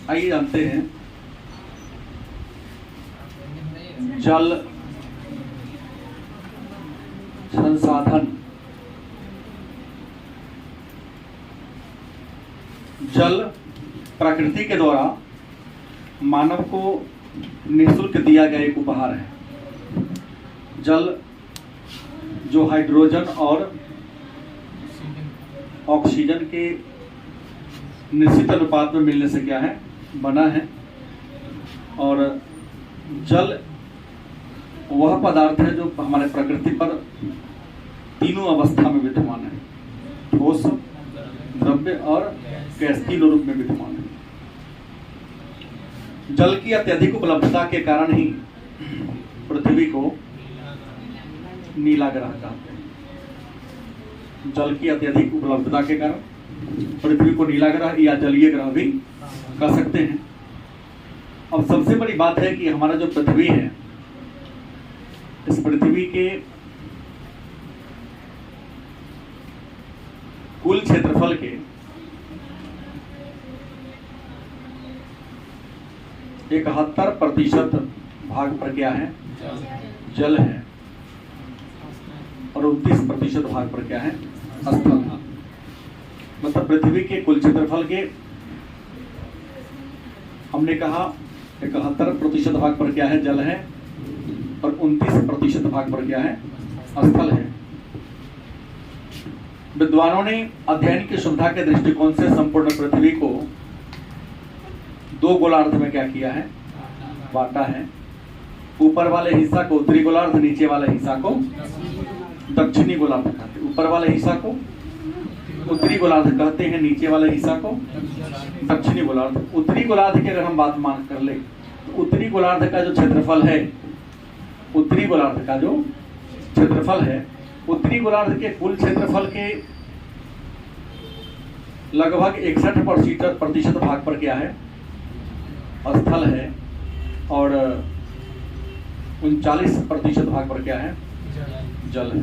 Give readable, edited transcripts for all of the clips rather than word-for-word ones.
आइए जानते हैं जल संसाधन। जल प्रकृति के द्वारा मानव को निःशुल्क दिया गया एक उपहार है। जल जो हाइड्रोजन और ऑक्सीजन के निश्चित अनुपात में मिलने से क्या है, बना है। और जल वह पदार्थ है जो हमारे प्रकृति पर तीनों अवस्था में विद्यमान है, ठोस, द्रव्य और गैस, तीनों रूप में विद्यमान है। जल की अत्यधिक उपलब्धता के कारण ही पृथ्वी को नीला ग्रह कहते हैं। जल की अत्यधिक उपलब्धता के कारण पृथ्वी को नीला ग्रह या जलीय ग्रह भी कह सकते हैं। अब सबसे बड़ी बात है कि हमारा जो पृथ्वी है, इस पृथ्वी के कुल क्षेत्रफल के 71% भाग पर क्या है, जल है, और 29% भाग पर क्या है, स्थल है। मतलब पृथ्वी के कुल क्षेत्रफल के हमने कहा 71% भाग पर क्या है, जल है, और 29% भाग पर क्या है, स्थल है। विद्वानों ने अध्ययन की सुविधा के दृष्टिकोण से संपूर्ण पृथ्वी को दो गोलार्ध में क्या किया है, बांटा है। ऊपर वाले हिस्सा को उत्तरी गोलार्ध, नीचे वाले हिस्सा को दक्षिणी गोलार्ध कहते हैं। ऊपर वाले हिस्सा को उत्तरी गोलार्ध कहते हैं, नीचे वाले हिस्सा को दक्षिणी गोलार्ध। उत्तरी गोलार्ध की अगर हम बात मान कर ले तो उत्तरी गोलार्ध का जो क्षेत्रफल है, उत्तरी गोलार्ध का जो क्षेत्रफल है, उत्तरी गोलार्ध के कुल क्षेत्रफल के लगभग 61% भाग पर क्या है, स्थल है, और 39% भाग पर क्या है, जल है।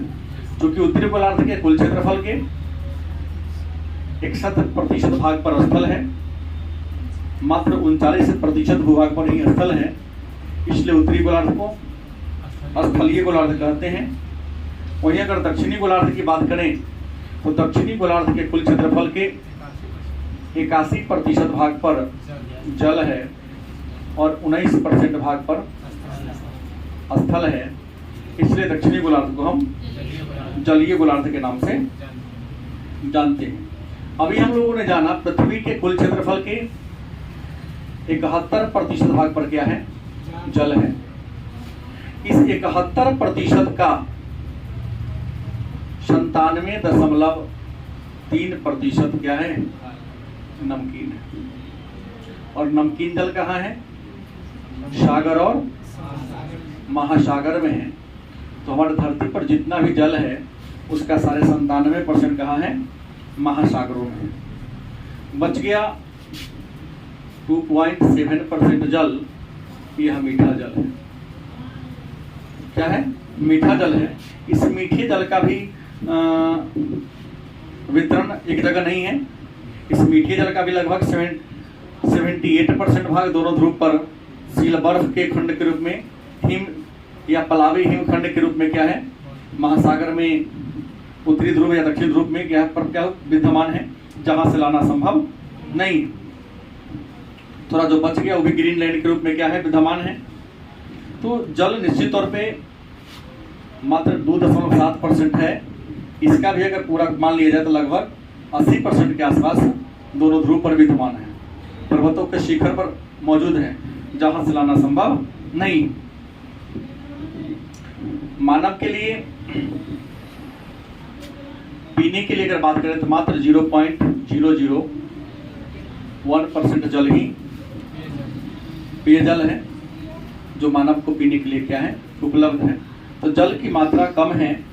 क्योंकि उत्तरी गोलार्ध के कुल क्षेत्रफल के 61% भाग पर स्थल है, मात्र 39% भूभाग पर ही स्थल है, इसलिए उत्तरी गोलार्ध को स्थलीय गोलार्ध कहते हैं। वहीं अगर दक्षिणी गोलार्ध की बात करें तो दक्षिणी गोलार्ध के कुल क्षेत्रफल के 81% भाग पर जल है और 19% भाग पर स्थल है, इसलिए दक्षिणी गोलार्ध को हम जलीय गोलार्ध के नाम से जानते हैं। अभी हम लोगों ने जाना पृथ्वी के कुल क्षेत्रफल के 71% भाग पर क्या है, जल है। इस 71% का 97.3% क्या है, नमकीन है। और नमकीन जल कहाँ है, सागर और महासागर में है। तो हमारे धरती पर जितना भी जल है उसका 97% कहाँ है, महासागरों में। बच गया 2.7% जल, यह मीठा जल है। क्या है, मीठा जल है। इस मीठे जल का भी वितरण एक जगह नहीं है। इस मीठे जल का भी लगभग 78% भाग दोनों ध्रुव पर शील बर्फ के खंड के रूप में, हिम या पलावी हिमखंड के रूप में क्या है, महासागर में उत्तरी ध्रुव या दक्षिण ध्रुव में क्या पर क्या विद्यमान है, जहां से लाना संभव नहीं। थोड़ा जो बच गया वो भी ग्रीनलैंड के रूप में क्या है, विद्यमान है। तो जल निश्चित तौर पे मात्र 2.7% है। इसका भी अगर पूरा मान लिया जाए तो लगभग 80% के आसपास दोनों ध्रुव पर विद्यमान है, पर्वतों के शिखर पर मौजूद है, जहां से लाना संभव नहीं। मानव के लिए पीने के लिए अगर बात करें तो मात्र 0.001% जल ही पेयजल है, जो मानव को पीने के लिए क्या है, उपलब्ध है। तो जल की मात्रा कम है,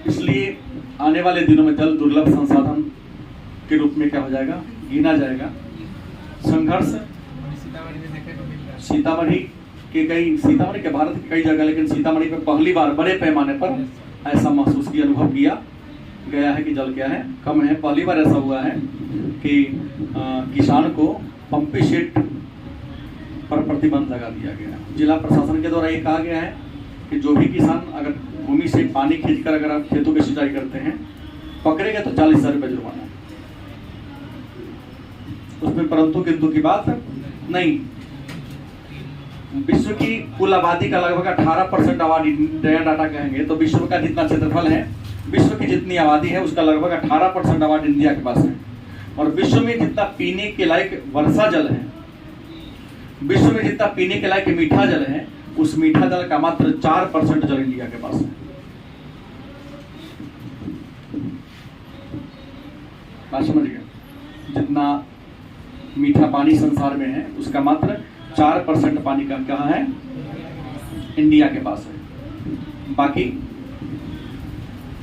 इसलिए आने वाले दिनों में जल दुर्लभ संसाधन के रूप में क्या हो जाएगा, गिना जाएगा। संघर्ष सीतामढ़ी के भारत की कई जगह, लेकिन सीतामढ़ी में पहली बार बड़े पैमाने पर ऐसा महसूस किया, अनुभव किया गया है कि जल क्या है, कम है। पहली बार ऐसा हुआ है कि किसान को पंपिंग सेट पर प्रतिबंध लगा दिया गया। जिला प्रशासन के द्वारा ये कहा गया है कि जो भी किसान अगर भूमि से पानी खींचकर अगर आप खेतों की सिंचाई करते हैं, पकड़ेगा तो 40,000 रुपये जुर्माना। उसमें परंतु किंतु की बात नहीं। विश्व की कुल आबादी का लगभग 18% आबादी, नया डाटा कहेंगे तो विश्व का जितना क्षेत्रफल है, विश्व की जितनी आबादी है उसका लगभग 18% आबादी इंडिया के पास है। और विश्व में जितना पीने के लायक वर्षा जल है, विश्व में जितना पीने के लायक मीठा जल है, उस मीठा जल का मात्र 4% जल इंडिया के पास है। बात समझ गए? जितना मीठा पानी संसार में है उसका मात्र 4% पानी का कहाँ है, इंडिया के पास है। बाकी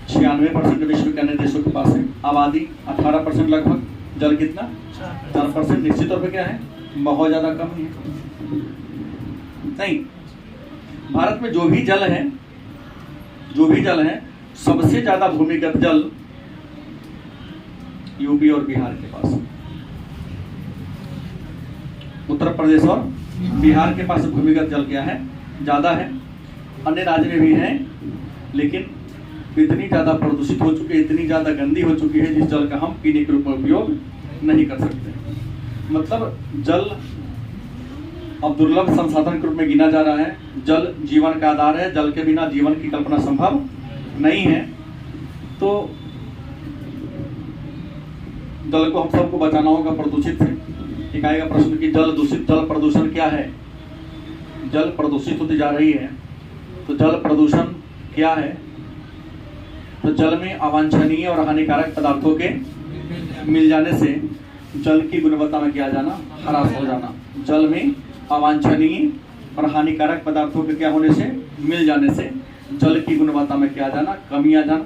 96% विश्व के अन्य देशों के पास है। आबादी 18% लगभग, जल कितना 4%। निश्चित तौर पे क्या है, बहुत ज्यादा कम है। नहीं, भारत में जो भी जल है सबसे ज्यादा भूमिगत जल यूपी और बिहार के पास है। उत्तर प्रदेश और बिहार के पास भूमिगत जल क्या है, ज्यादा है। अन्य राज्य में भी है, लेकिन इतनी ज्यादा प्रदूषित हो चुकी है, इतनी ज्यादा गंदी हो चुकी है, जिस जल का हम पीने के रूप में उपयोग नहीं कर सकते। मतलब जल अब दुर्लभ संसाधन के रूप में गिना जा रहा है। जल जीवन का आधार है, जल के बिना जीवन की कल्पना संभव नहीं है। तो जल को हम सबको बचाना होगा प्रदूषित से। एक आएगा प्रश्न कि जल दूषित, जल प्रदूषण क्या है। जल प्रदूषित होती जा रही है, तो जल प्रदूषण क्या है। तो जल में अवांछनीय और हानिकारक पदार्थों के मिल जाने से जल की गुणवत्ता में क्या जाना, ह्रास हो जाना। जल में अवांछनीय और हानिकारक पदार्थों के क्या होने से, मिल जाने से जल की गुणवत्ता में क्या जाना, कमी आ जाना,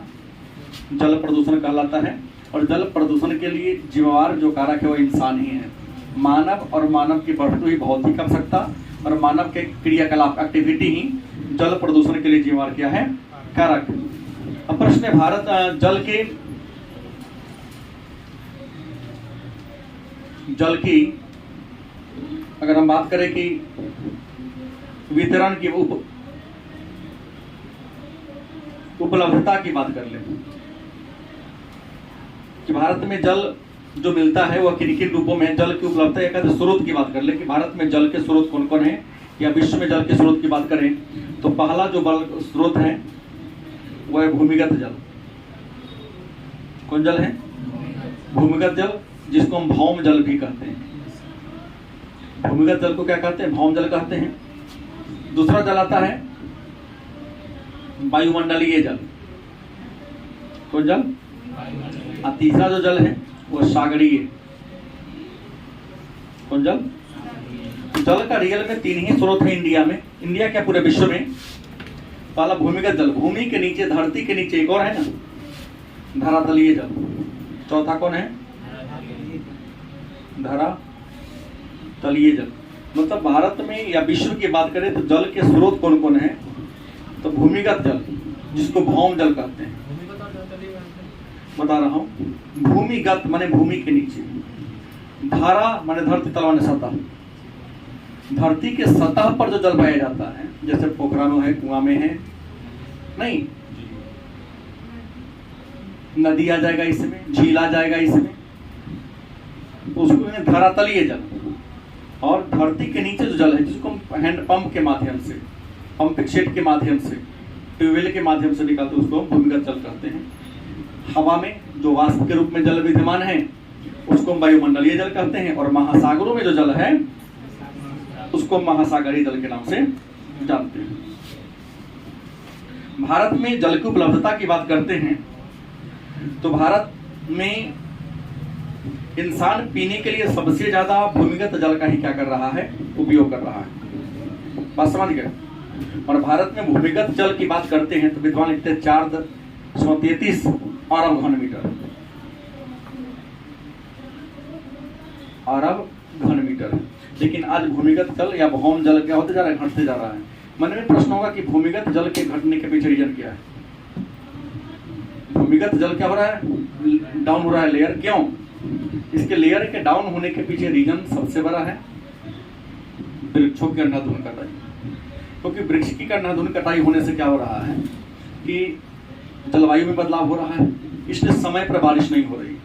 जल प्रदूषण कहलाता है। और जल प्रदूषण के लिए जिम्मेवार जो कारक है वो इंसान ही है। मानव और मानव की बढ़ती हुई भौतिक आवश्यकता और मानव के क्रियाकलाप एक्टिविटी ही जल प्रदूषण के लिए जिम्मेवार क्या है, कारक। अब प्रश्न है, भारत जल की अगर हम बात करें कि वितरण की उपलब्धता की बात कर ले कि भारत में जल जो मिलता है वह किन किन रूपों में, जल की उपलब्धता या कहते स्रोत की बात कर ले कि भारत में जल के स्रोत कौन कौन है, या विश्व में जल के स्रोत की बात करें तो पहला जो स्रोत है वह है भूमिगत जल। कौन जल है, भूमिगत जल, जिसको हम भौम जल भी कहते हैं। भूमिगत जल को क्या कहते हैं, भौम जल कहते हैं। दूसरा जल आता है वायुमंडलीय जल। कौन जल, और तीसरा जो जल है वो सागरीय। कौन जल, जल का रियल में 3 ही स्रोत है इंडिया में, इंडिया क्या पूरे विश्व में। पहला भूमिगत जल, भूमि के नीचे, धरती के नीचे एक और है ना, धरातलीय जल। चौथा कौन है, धरा तलीय जल। मतलब भारत में या विश्व की बात करें तो जल के स्रोत कौन कौन है, तो भूमिगत जल जिसको भौम जल कहते हैं, बता रहा हूं। भूमिगत माने भूमि के नीचे, धारा माने धरती तल माने सतह, धरती के सतह पर जो जल बहाया जाता है, जैसे पोखरा में है, कुआं में है, नहीं, नदी आ जाएगा इसमें, झील आ जाएगा इसमें, उसको धरातलीय जल। और धरती के नीचे जो जल है जिसको हम हैंड पंप के माध्यम से, पंपिंग सेट के माध्यम से, ट्यूबवेल के माध्यम से निकालते उसको भूमिगत जल कहते हैं। हवा में जो वाष्प के रूप में जल विद्यमान है उसको वायुमंडलीय जल कहते हैं। और महासागरों में जो जल है उसको महासागरीय जल के नाम से जानते हैं। भारत में जल की उपलब्धता की बात करते हैं तो भारत में इंसान पीने के लिए सबसे ज्यादा भूमिगत जल का ही क्या कर रहा है, उपयोग कर रहा है। बात समझ गए। और भारत में भूमिगत जल की बात करते हैं तो विद्वान लिखते हैं 433 अरब घन मीटर, अरब घन मीटर। लेकिन आज भूमिगत जल या भौम जल क्या होते जा रहा है, घटते जा रहा है। मन में प्रश्न होगा कि भूमिगत जल के घटने के पीछे रीजन क्या है। भूमिगत जल क्या हो रहा है, डाउन हो रहा है लेयर। क्यों? इसके लेयर के डाउन होने के पीछे रीजन सबसे बड़ा है वृक्षों की अंधाधुंध कटाई। क्योंकि वृक्ष की अंधाधुंध कटाई होने से क्या हो रहा है कि जलवायु में बदलाव हो रहा है, इसलिए समय पर बारिश नहीं हो रही।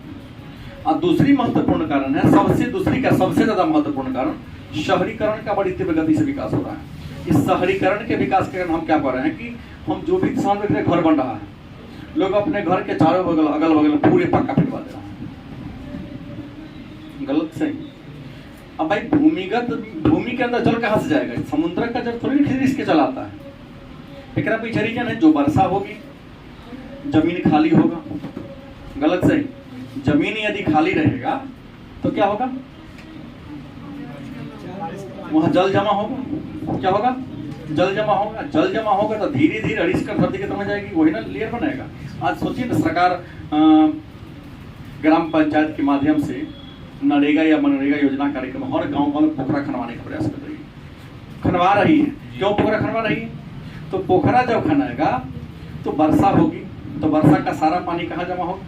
और दूसरी महत्वपूर्ण कारण है, सबसे ज्यादा महत्वपूर्ण कारण शहरीकरण का बड़ी तीव्र गति से विकास हो रहा है। इस शहरीकरण के विकास के कारण हम क्या कर रहे हैं कि हम जो भी दिशा में देख रहे हैं घर बन रहा है, लोग अपने घर के चारों बगल अगल बगल पूरे पक्का पिटवा दे रहा है। गलत सही। अब भाई भूमि के अंदर जल कहां से जाएगा? समुद्र का जल थोड़ी खींच के चलाता है। एक पीछे रीजन है, जो वर्षा होगी जमीन खाली होगा। गलत सही। जमीन यदि खाली रहेगा तो क्या होगा? वहां जल जमा होगा। क्या होगा? जल जमा होगा। जल जमा होगा तो धीरे धीरे अड़ीस कर धरती खत्म हो जाएगी, वही ना लेयर बनाएगा। आज सोचिए ना, सरकार ग्राम पंचायत के माध्यम से नरेगा या मनरेगा योजना कार्यक्रम हर गांव में पोखरा खनवाने का प्रयास कर रही है, खनवा रही है। क्यों पोखरा खनवा रही है? तो पोखरा जब खनाएगा तो वर्षा होगी, तो वर्षा का सारा पानी कहाँ जमा होगा?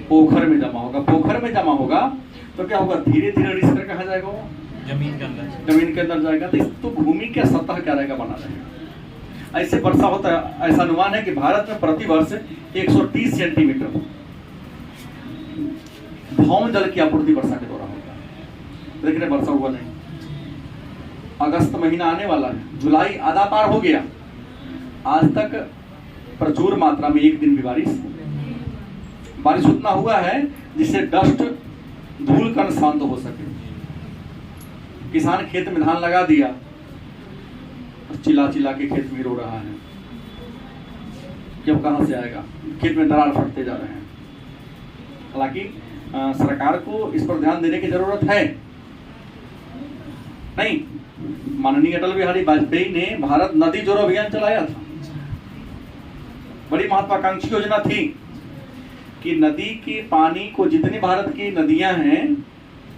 पोखर में जमा होगा। पोखर में जमा होगा तो क्या होगा? धीरे धीरे अड़ीस कर कहाँ जाएगा? वो जमीन के अंदर जाएगा। तो भूमि का सतह क्या रहेगा? बना रहेगा। ऐसे वर्षा होता है। ऐसा अनुमान है कि भारत में प्रति वर्ष 130 सेंटीमीटर भौम जल की आपूर्ति वर्षा के दौरान होता है, लेकिन वर्षा हुआ नहीं। अगस्त महीना आने वाला है, जुलाई आधा पार हो गया, आज तक प्रचुर मात्रा में एक दिन भी बारिश उतना हुआ है जिससे डस्ट धूल कण शांत हो सके। किसान खेत में धान लगा दिया, चिल्ला चिल्ला के खेत में रो रहा है कि अब कहां से आएगा, खेत में दरार फटते जा रहे हैं। हालांकि सरकार को इस पर ध्यान देने की जरूरत है। नहीं, माननीय अटल बिहारी वाजपेयी ने भारत नदी जोड़ो अभियान चलाया था। बड़ी महत्वाकांक्षी योजना थी कि नदी के पानी को, जितनी भारत की नदियां हैं,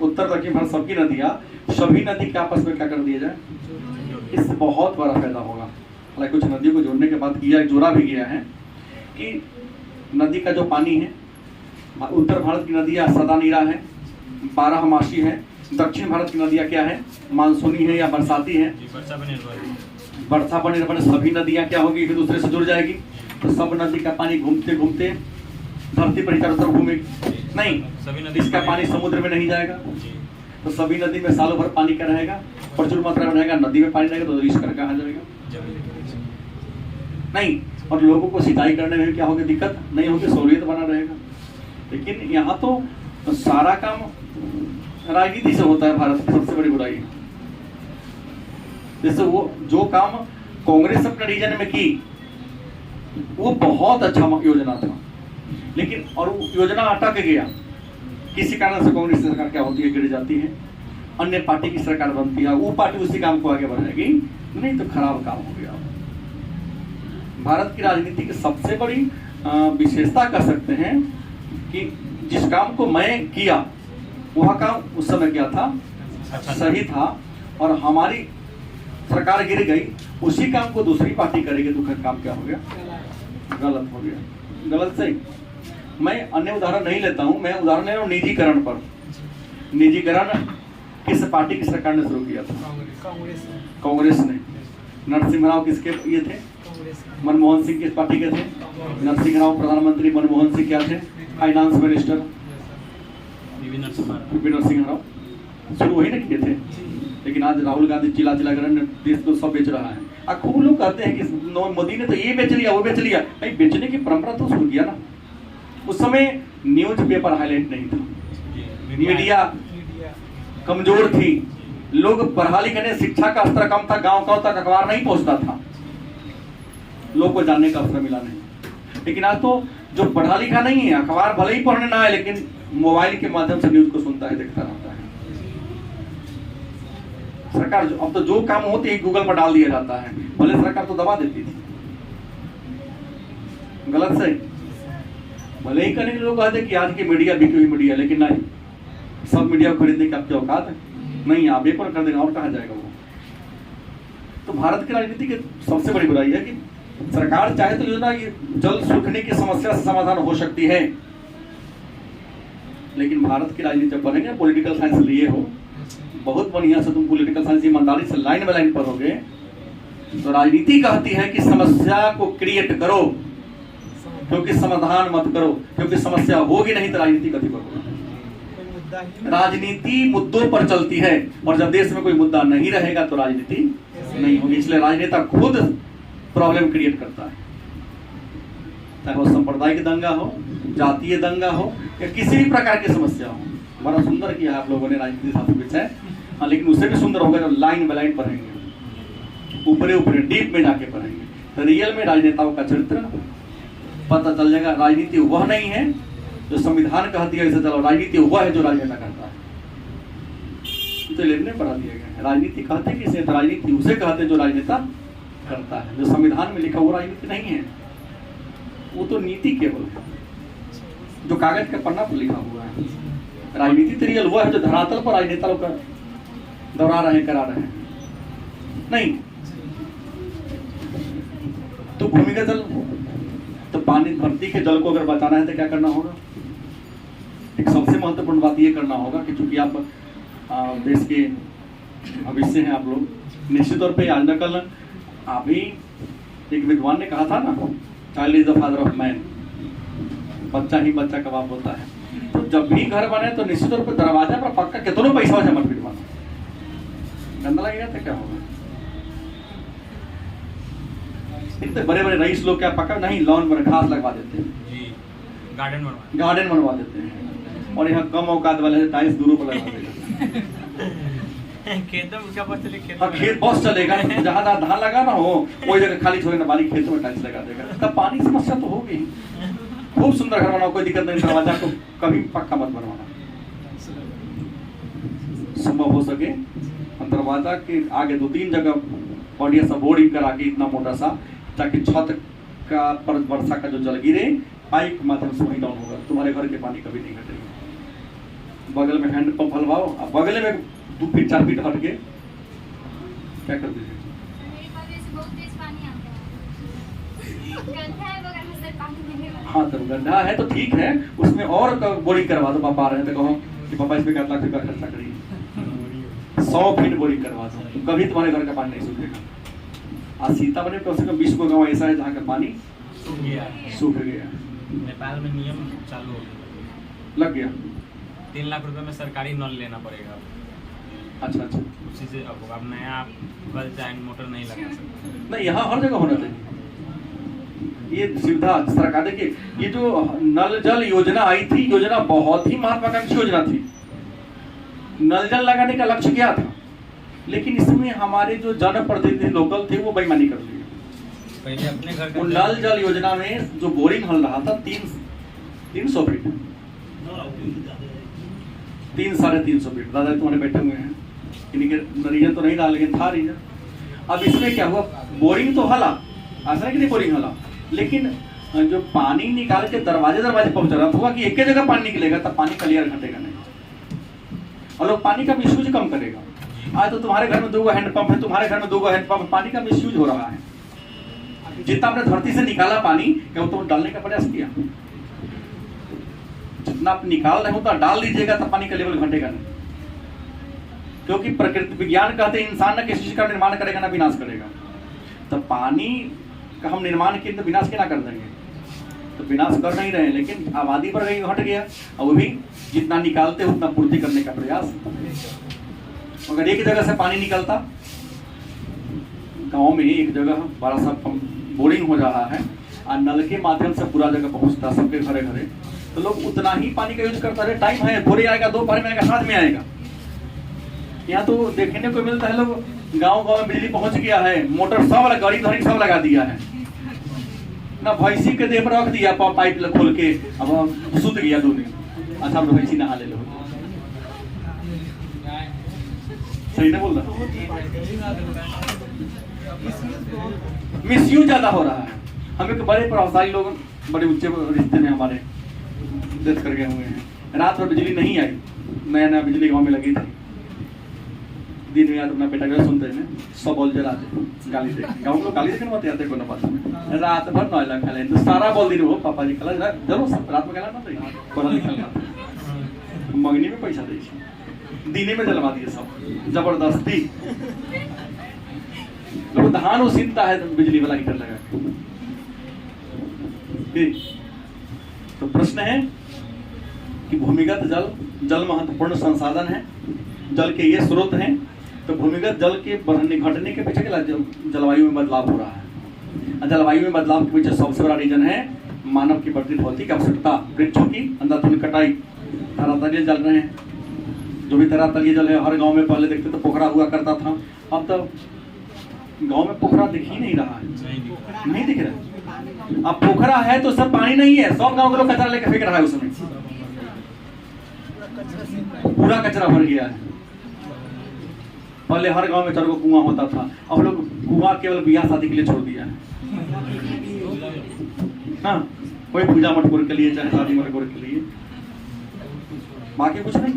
उत्तर दक्षिण भारत सबकी नदियां, सभी नदी के आपस में क्या कर दिया जाए, इससे बहुत बड़ा फायदा होगा। हालांकि कुछ नदियों को जोड़ने के बाद जोड़ा भी गया है कि नदी का जो पानी है, उत्तर भारत की नदियां सदा नीरा है, 12 मासी है। दक्षिण भारत की नदियां क्या है? मानसूनी है या बरसाती है। वर्षा पर निर्भर सभी नदियां क्या होगी? एक दूसरे से जुड़ जाएगी। तो सब नदी का पानी घूमते घूमते धरती पर चारों तरफ घूमेगी। नहीं, इसका पानी समुद्र में नहीं जाएगा, तो सभी नदी में सालों भर पानी का रहेगा, प्रचुर मात्रा में रहेगा। नदी में पानी रहेगा तो रिस कर कहाँ जाएगा? नहीं। और लोगों को सिंचाई करने में क्या होगी? दिक्कत नहीं होगी, सहूलियत बना रहेगा। लेकिन यहाँ तो सारा काम राजनीति से होता है। भारत की सबसे बड़ी बुराई है। जैसे वो जो काम कांग्रेस अपने रीजन में की, वो बहुत अच्छा योजना था, लेकिन और वो योजना अटक गया। किसी कारण से कांग्रेस की सरकार क्या होती है? गिर जाती है, अन्य पार्टी की सरकार बनती है, वो पार्टी उसी काम को आगे बढ़ाएगी, नहीं तो खराब काम हो गया। भारत की राजनीति की सबसे बड़ी विशेषता कह सकते हैं कि जिस काम को मैं किया वह काम उस समय क्या था? सही था, और हमारी सरकार गिर गई, उसी काम को दूसरी पार्टी करेगी तो काम क्या हो गया? गलत हो गया। गलत सही। मैं अन्य उदाहरण नहीं लेता हूं, मैं उदाहरण ले रहा हूं निजीकरण पर। निजीकरण किस पार्टी की सरकार ने शुरू किया था? कांग्रेस ने। नरसिम्हा राव किसके ये थे? मनमोहन सिंह किस पार्टी के थे? नरसिम्हा राव प्रधानमंत्री, मनमोहन सिंह क्या थे? Finance minister. नरसिम्हा राव शुरू वही ना किए थे। लेकिन आज राहुल गांधी चिल्ला चिल्ला कर देश को सब बेच रहा है। खूब लोग कहते हैं कि मोदी ने तो ये बेच लिया, वो बेच लिया। भाई बेचने की परंपरा तो शुरू किया ना। उस समय न्यूज पेपर हाईलाइट नहीं था, मीडिया कमजोर थी, लोग पढ़ा लिखा नहीं, शिक्षा का स्तर कम था, गांव तक अखबार नहीं पहुंचता था, लोग को जानने का अवसर मिला नहीं। लेकिन आज तो जो पढ़ा लिखा नहीं है, अखबार भले ही पढ़ने ना आए, लेकिन मोबाइल के माध्यम से न्यूज को सुनता है, देखता रहता है। सरकार अब तो जो काम होते ही गूगल पर डाल दिया जाता है, भले सरकार तो दबा देती थी। गलत सही। भले ही करने के लोग कहते कि आज की मीडिया बिकी हुई मीडिया, लेकिन नहीं, सब मीडिया को खरीदने की आपकी औकात है नहीं। आप एक और कर देंगे और कहा जाएगा वो। तो भारत की राजनीति की सबसे बड़ी बुराई है कि सरकार चाहे तो योजना जल सूखने की समस्या से समाधान हो सकती है, लेकिन भारत की राजनीति जब बनेंगे, पॉलिटिकल साइंस लिए हो, बहुत बढ़िया से तुम पॉलिटिकल साइंस ईमानदारी से लाइन बाय लाइन पढ़ोगे, तो राजनीति कहती है कि समस्या को क्रिएट करो, क्योंकि समाधान मत करो, क्योंकि समस्या होगी नहीं तो राजनीति कभी करोगे। राजनीति मुद्दों पर चलती है, और जब देश में कोई मुद्दा नहीं रहेगा तो राजनीति नहीं होगी। इसलिए राजनेता खुद प्रॉब्लम क्रिएट करता है, चाहे वो सांप्रदायिक दंगा हो, जातीय दंगा हो, या किसी भी प्रकार की समस्या हो। बड़ा सुंदर किया आप लोगों ने राजनीति शास्त्र विषय, हाँ, लेकिन उससे भी सुंदर होगा जब लाइन बाय लाइन पढ़ेंगे, ऊपरे ऊपरे डीप में जाके पढ़ेंगे, तो रियल में राजनेताओं का चरित्र पता चल जाएगा। राजनीति वह नहीं है जो संविधान कहती है ऐसे चलो, राजनीति वह है जो राजनेता करता है। तो लेने पढ़ा दिया गया है, राजनीति कहते हैं किसे, राजनीति उसे कहते हैं जो राजनेता करता है। जो संविधान में लिखा हुआ राजनीति नहीं है, वो तो नीति केवल है जो कागज के पन्ना पर लिखा हुआ है। राजनीति तो रियल हुआ है जो धरातल पर राजनेता लोग दोहरा रहे हैं, करा रहे हैं। नहीं तो भूमिगत जल, तो पानी, धरती के जल को अगर बचाना है तो क्या करना होगा? एक सबसे महत्वपूर्ण बात ये करना होगा कि चूंकि आप देश के भविष्य हैं आप लोग, निश्चित तौर पे आज न कल अभी एक विद्वान ने कहा था ना, child is the father of man, बच्चा ही बच्चा का बाप होता है। तो जब भी घर बने तो निश्चित तौर पर दरवाजा पर पक्का कितनों पैसा हो मत पिटवाना, गंदा लगेगा तो क्या होगा? इतने बड़े बड़े रईस लोग क्या पक्का नहीं, लॉन पर घास लगवा देते हैं, गार्डन बनवा देते हैं, और यहाँ कम औकात वाले टाइल्स दूरों पर लगा देगा। खेत बस चलेगा, जहाँ धान लगा ना हो वही जगह खाली छोड़े ना, बारी खेतों में टाइल्स लगा देगा, तब पानी समस्या तो होगी। खूब सुंदर घर बनाओ, कोई दिक्कत नहीं, दरवाजा को कभी पक्का मत बनवाना, संभव हो सके दरवाजा के आगे 2-3 जगह बढ़िया सा बोरिंग करा के इतना मोटा सा, ताकि छत का पर वर्षा का जो जल गिरे पाइप के माध्यम से वही डाउन होगा, तुम्हारे घर के पानी कभी नहीं घटेगा। बगल में हैंड पंप हलवाओ, अब बगल में 2 फीट 4 फीट हट के क्या कर दीजिए। हाँ तो गड्ढा है तो ठीक है, उसमें और बोरिंग करवा दो। पापा आ रहे हैं तो कहो कि पापा इसमें 1 लाख रुपया खर्चा करिए, 100 फीट बोरिंग करवा दो, कभी तुम्हारे घर का पानी नहीं सूखेगा। आज सीतामढ़ी में कम से कम 20 को गाँव ऐसा है जहाँ का पानी सूख गया। नेपाल में नियम चालू हो गया, लग गया 3 लाख रुपए में सरकारी नल लेना पड़ेगा। अच्छा उसी से अब नया कल चाहे मोटर नहीं लगा सकते। नहीं, यहाँ हर जगह होना चाहिए ये सुविधा। सरकार देखिए, ये जो नल जल योजना आई थी, योजना बहुत ही महत्वाकांक्षी योजना थी। नल जल लगाने का लक्ष्य क्या था, लेकिन इसमें हमारे जो जनप्रतिनिधि लोकल थे वो बेईमानी कर लिए। पहले अपने घर का नल जल योजना में जो बोरिंग हल रहा था 300 फीट, 300-350 फीट, दादा तुम्हारे बैठे हुए हैं, रीजन तो नहीं था लेकिन था रीजन। अब इसमें क्या हुआ, बोरिंग तो हला, ऐसा नहीं कि बोरिंग हला, लेकिन जो पानी निकाल के दरवाजे पहुंच रहा था कि एक ही जगह पानी निकलेगा तब पानी का लेयर घटेगा नहीं, और लोग पानी का मिसयूज कम करेगा। आज तो तुम्हारे घर में 2 हैंडपंप है, तुम्हारे घर में 2 हैंडपंप, पानी का मिसयूज हो रहा है। जितना आपने धरती से निकाला पानी, क्या तो डालने का प्रयास किया? जितना आप निकाल रहे हो उतना डाल दीजिएगा तब पानी का लेवल घटेगा नहीं, क्योंकि प्रकृति विज्ञान कहते हैं इंसान न किसी चीज का निर्माण करेगा ना विनाश करेगा। तो पानी का हम निर्माण किए तो विनाश क्या कर देंगे, तो विनाश कर नहीं रहे, लेकिन आबादी बढ़ गई, घट गया, और वो भी जितना निकालते उतना पूर्ति करने का प्रयास। अगर एक जगह से पानी निकलता, गांव में एक जगह बड़ा सा बोरिंग हो रहा है और नल के माध्यम से पूरा जगह पहुंचता सबके घरे घरे, तो लोग उतना ही पानी का यूज करता है। टाइम है, भोरे आएगा, दोपहर में आएगा, साथ में आएगा। यहाँ तो देखने को मिलता है लोग गांव में बिजली पहुंच गया है, मोटर सब गाड़ी धरी सब लगा दिया है ना, भैंसी के देह पर रख दिया पाइप खोल के, अब सुत गया 2 दिन। अच्छा हम भैंसी नहा ले लो, सही नहीं बोल रहा, मिसयूज ज्यादा हो रहा है। हम एक बड़े प्रभावशाली लोग, बड़े ऊंचे रिश्ते में हमारे डेथ कर गए हुए हैं, रात भर बिजली नहीं आई, नया बिजली गांव में लगी थी, दिन में याद अपना बेटा का सुनते हैं सब बोल जरा दे गाली दे गाँव में लोग गाली देखे मत आते कोनो बात में रात भर नॉइला खा ले तो सारा बोल दिन हो पापा जी कल जरूर सब रात में गाला ना दे कोनो निकलना मंगनी में पैसा दे दिने में जलवा दिए सब जबरदस्ती लोग धान उसीनता है बिजली वाला हीटर लगा के। तो प्रश्न है कि भूमिगत जल महत्वपूर्ण संसाधन है, जल के ये स्रोत हैं। तो भूमिगत जल के बढ़ने घटने के पीछे जलवायु में बदलाव हो रहा है। जलवायु में बदलाव के पीछे सबसे बड़ा रीजन है मानव की बढ़ती भौतिक आवश्यकता, वृक्षों की अंधाधुंध कटाई, तरातलीय जल रहे हैं। जो भी तरातलीय जल है हर गांव में पहले देखते तो पोखरा हुआ करता था, अब तो गांव में पोखरा दिख ही नहीं रहा है, नहीं दिख रहा। अब पोखरा है तो सब पानी नहीं है, सब गांव के लोग कचरा लेकर फेंक रहा है, उसमें पूरा कचरा भर गया है। पहले हर गांव में 4 गो कुआं होता था, अब लोग कुआं केवल ब्याह शादी के लिए छोड़ दिया है। हाँ, कोई पूजा मटकोर के लिए चाहे शादी मटकोर के लिए, बाकी कुछ नहीं।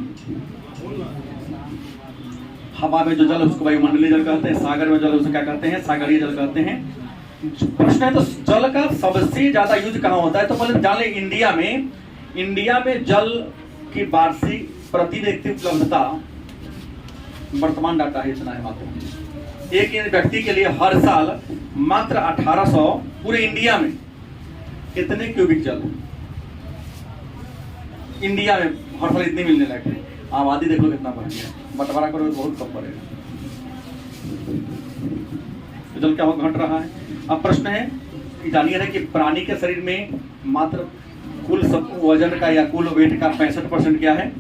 हवा में जो जल उसको वायुमंडलीय जल कहते हैं, सागर में जल उसे क्या कहते हैं, सागरीय जल कहते हैं। प्रश्न है तो जल का सबसे ज्यादा यूज कहाँ होता है? तो पहले जान ले, इंडिया में जल की वार्षिक प्रति व्यक्ति उपलब्धता वर्तमान डाटा है इतना है मात्र। एक व्यक्ति के लिए हर साल मात्र 1800 पूरे इंडिया में कितने क्यूबिक जल इंडिया में हर साल इतने मिलने लगे। आबादी देख लो कितना बढ़ गया, बंटवारा करो तो बहुत कम पड़ेगा। तो जल क्या घट रहा है। अब प्रश्न है, जानिए है कि प्राणी के शरीर में मात्र कुल सब वजन का या कुल वेट का 65% क्या है?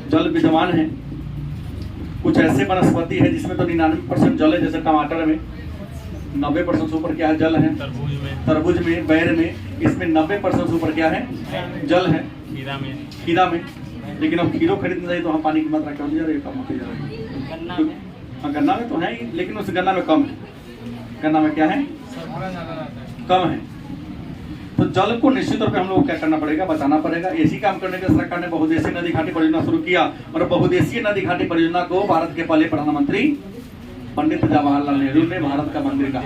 जल विद्यमान है। कुछ ऐसे वनस्पति है जिसमें तो 99% जल है, जैसे टमाटर में 90% से ऊपर क्या है? जल है। तरबूज में, बैर में, इसमें 90% से ऊपर क्या है? जल है। खीरा में, लेकिन अब खीरो खरीदने जाए तो वहाँ पानी की मात्रा क्या होती जा रही है? कम होती जा रही है। गन्ना में तो है ही, लेकिन उस गन्ना में कम है। गन्ना में क्या है? कम है। तो जल को निश्चित रूप से हम लोग क्या करना पड़ेगा? बचाना पड़ेगा। इसी काम करने के सरकार ने बहुउद्देशीय नदी घाटी परियोजना शुरू किया, और बहुउद्देशीय नदी घाटी परियोजना को भारत के पहले प्रधानमंत्री पंडित जवाहरलाल नेहरू ने भारत का मंदिर कहा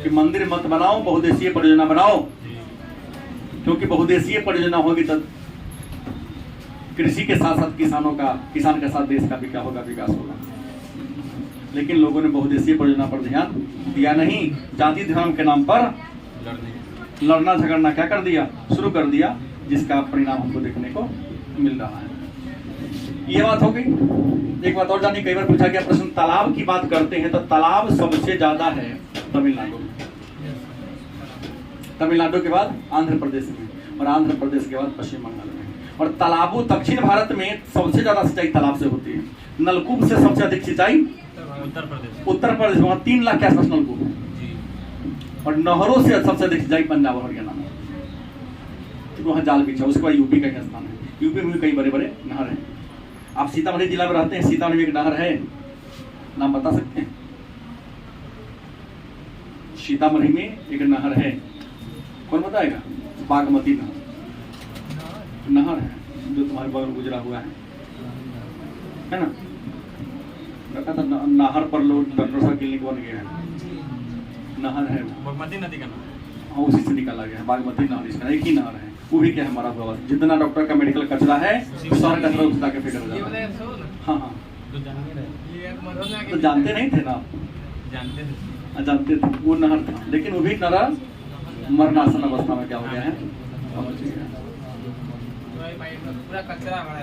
कि मंदिर मत बनाओ, बहुउद्देशीय परियोजना बनाओ, क्योंकि बहुउद्देशीय परियोजना होगी तब कृषि के साथ साथ किसान के साथ देश का भी क्या होगा? विकास होगा। लेकिन लोगों ने बहुउद्देशीय परियोजना पर ध्यान दिया नहीं, जाति धर्म के नाम पर लड़ना झगड़ना क्या कर दिया? शुरू कर दिया, जिसका परिणाम हमको देखने को मिल रहा है। ये बात हो गई। एक बात और जानिए, कई बार पूछा गया प्रश्न, तालाब की बात करते हैं तो तालाब सबसे ज्यादा है तमिलनाडु में, तमिलनाडु के बाद आंध्र प्रदेश में, और आंध्र प्रदेश के बाद पश्चिम बंगाल में। और तालाबों दक्षिण भारत में सबसे ज्यादा सिंचाई तालाब से होती है। नलकूप से सबसे अधिक सिंचाई उत्तर प्रदेश, वहां 3 लाख के आसपास नलकूप है। और नहरों से सबसे अधिक सिंचाई पंजाब और हरियाणा में, तो वहाँ जाल बिछा। उसके बाद यूपी का स्थान है, यूपी में भी कई बड़े बड़े नहर हैं। आप सीतामढ़ी जिला में रहते हैं, सीतामढ़ी में एक नहर है, नाम बता सकते हैं? सीतामढ़ी में एक नहर है, कौन बताएगा? बागमती नहर है, जो तुम्हारे बगल गुजरा हुआ है ना? रखा था नहर पर लोग डॉक्टर साहब क्लिनिक बन गया है, नहर है, बागमती नदी का नहर। हाँ, उसी से निकाला गया है बागमती नहर। इसका एक ही नहर है, वो भी क्या है? हमारा हुआ जितना डॉक्टर का मेडिकल कचरा है सारा कचरा उठा के फेंक रहा है। हाँ, तो जानते नहीं थे ना? जानते थे, वो नहर था, लेकिन वो भी नहर मरणासन अवस्था में क्या हो गया है? पूरा कचरा